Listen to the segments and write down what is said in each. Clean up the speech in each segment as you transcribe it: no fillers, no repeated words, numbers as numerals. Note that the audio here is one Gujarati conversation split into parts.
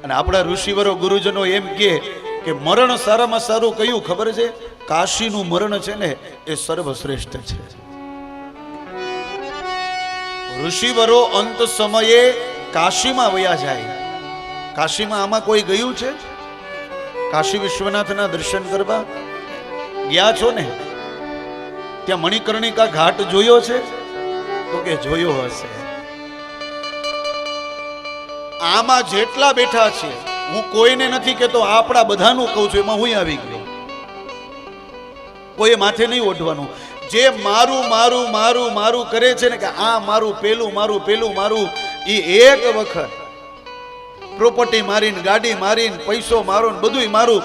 અને આપણા ઋષિવરો ગુરુજનો એમ કે મરણ સારામાં સારું કયું ખબર છે? કાશીનું મરણ છે ને એ સર્વશ્રેષ્ઠ છે. ઋષિવરો અંત સમયે કાશીમાં વયા જાય. કાશીમાં આમાં કોઈ ગયું છે? કાશી વિશ્વનાથના દર્શન કરવા ગયા છો ને? ત્યાં મણિકર્ણિકા ઘાટ જોયો છે? તો કે જોયો હશે. આમાં જેટલા બેઠા છે, હું કોઈને નથી કહેતો, આપણા બધાનું કહું છું, એમાં હું આવી ગયો. કોઈ માથે નહીં ઓઢવાનું. જે મારું મારું મારું મારું કરે છે ને, કે આ મારું, પેલું મારું, પેલું મારું, એ એક વખત પ્રોપર્ટી મારીને, ગાડી મારીને, પૈસો મારો ને બધું મારું,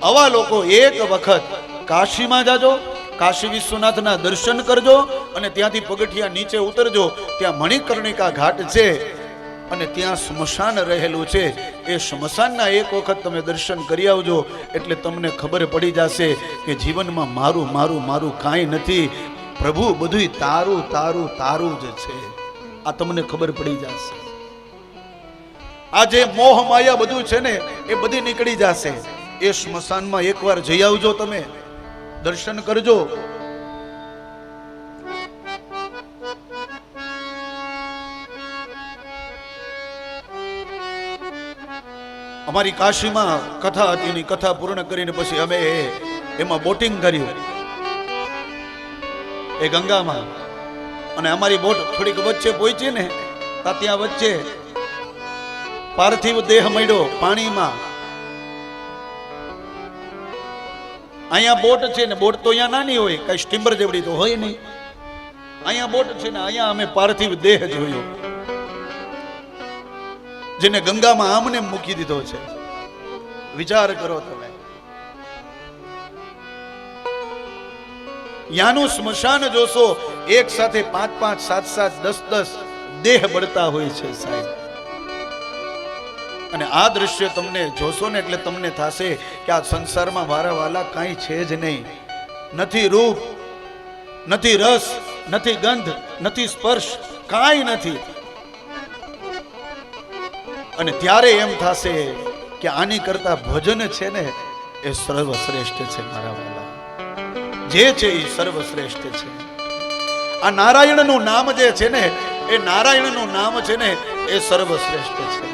આવા લોકો એક વખત કાશીમાં જાજો, કાશી વિશ્વનાથના દર્શન કરજો અને ત્યાંથી પગથિયા નીચે ઉતરજો. ત્યાં મણિકર્ણિકા ઘાટ છે અને ત્યાં સ્મશાન રહેલું છે. એ સ્મશાનના એક વખત તમે દર્શન કરી આવજો, એટલે તમને ખબર પડી જશે કે જીવનમાં મારું મારું મારું કાંઈ નથી, પ્રભુ બધું તારું તારું તારું જ છે. આ તમને ખબર પડી જશે. આ જે મોહ માયા બધું છે ને, એ બધી નીકળી જશે. એ સ્મશાનમાં એકવાર જઈ આવજો, તમે દર્શન કરજો. અમારી કાશીમાં કથા હતી, એની કથા પૂર્ણ કરીને પછી અમે એમાં બોટિંગ કર્યું એ ગંગામાં. અને અમારી બોટ થોડીક વચ્ચે પહોંચી ને, ત્યાં વચ્ચે પાર્થિવ દેહ મળ્યો પાણીમાં. અહીંયા બોટ છે ને, બોટ તો અહીંયા નાની હોય, કઈ સ્ટીમર જેવડી તો હોય નહીં. અહીંયા બોટ છે ને, અહીંયા અમે પાર્થિવ દેહ જોયો, જેને ગંગામાં આમને મૂકી દીધો છે. વિચાર કરો તમે. યાનું સ્મશાન જોશો, એક સાથે 5 5 7 7 10 10 દેહ બળતા હોય છે સાહેબ. અને આ દ્રશ્ય તમને જોશો ને, એટલે તમને થશે કે આ સંસારમાં વારાવાલા કાંઈ છે જ નહીં. નથી રૂપ, નથી રસ, નથી ગંધ, નથી સ્પર્શ, કાંઈ નથી. અને ત્યારે એમ થશે કે આની કરતા ભજન છે ને એ સર્વશ્રેષ્ઠ છે. મારા વાલા, જે છે એ સર્વશ્રેષ્ઠ છે. આ નારાયણનું નામ જે છે ને, એ નારાયણનું નામ છે ને એ સર્વશ્રેષ્ઠ છે.